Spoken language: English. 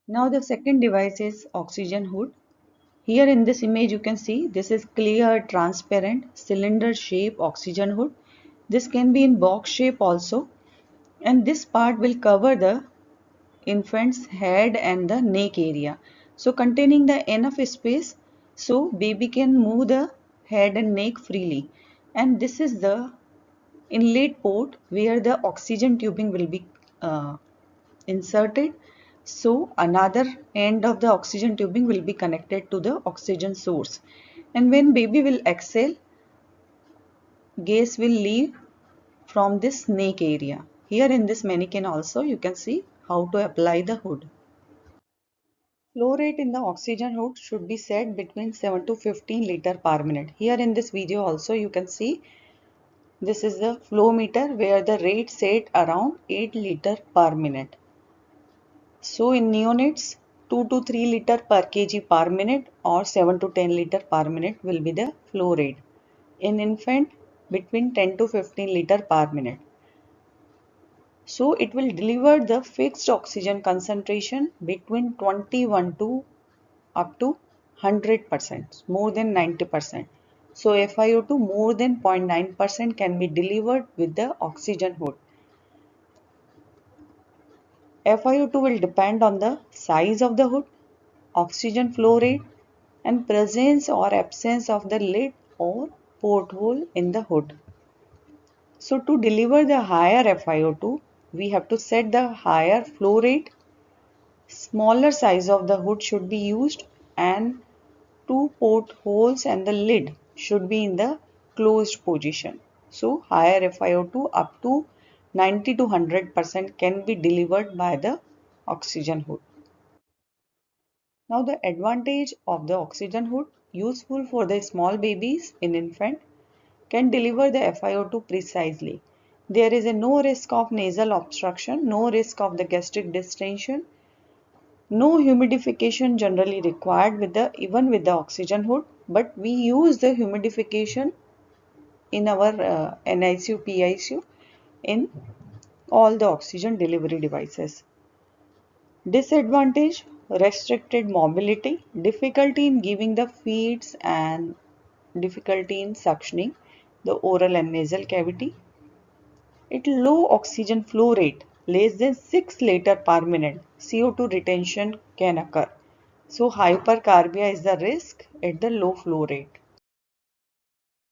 Now the second device is oxygen hood. Here in this image you can see this is clear, transparent, cylinder shape oxygen hood. This can be in box shape also, and this part will cover the infant's head and the neck area. So containing the enough space so baby can move the head and neck freely. And this is the inlet port where the oxygen tubing will be inserted. So another end of the oxygen tubing will be connected to the oxygen source. And when baby will exhale, gas will leave from this neck area. Here in this mannequin also you can see how to apply the hood. Flow rate in the oxygen hood should be set between 7 to 15 liter per minute. Here in this video also you can see this is the flow meter where the rate set around 8 liter per minute. So in neonates 2 to 3 liter per kg per minute or 7 to 10 liter per minute will be the flow rate. In infant between 10 to 15 liter per minute. So it will deliver the fixed oxygen concentration between 21 to up to 100%, more than 90%. So FiO2 more than 0.9% can be delivered with the oxygen hood. FiO2 will depend on the size of the hood, oxygen flow rate, and presence or absence of the lid or porthole in the hood. So to deliver the higher FiO2, we have to set the higher flow rate. Smaller size of the hood should be used and two portholes and the lid should be in the closed position. So higher FiO2 up to 90 to 100% can be delivered by the oxygen hood. Now the advantage of the oxygen hood, useful for the small babies in infant, can deliver the FiO2 precisely. There is a no risk of nasal obstruction, no risk of the gastric distension, no humidification generally required with the even with the oxygen hood, but we use the humidification in our NICU, PICU in all the oxygen delivery devices. Disadvantage, restricted mobility, difficulty in giving the feeds and difficulty in suctioning the oral and nasal cavity. At low oxygen flow rate, less than 6 liter per minute, CO2 retention can occur. So hypercarbia is the risk at the low flow rate.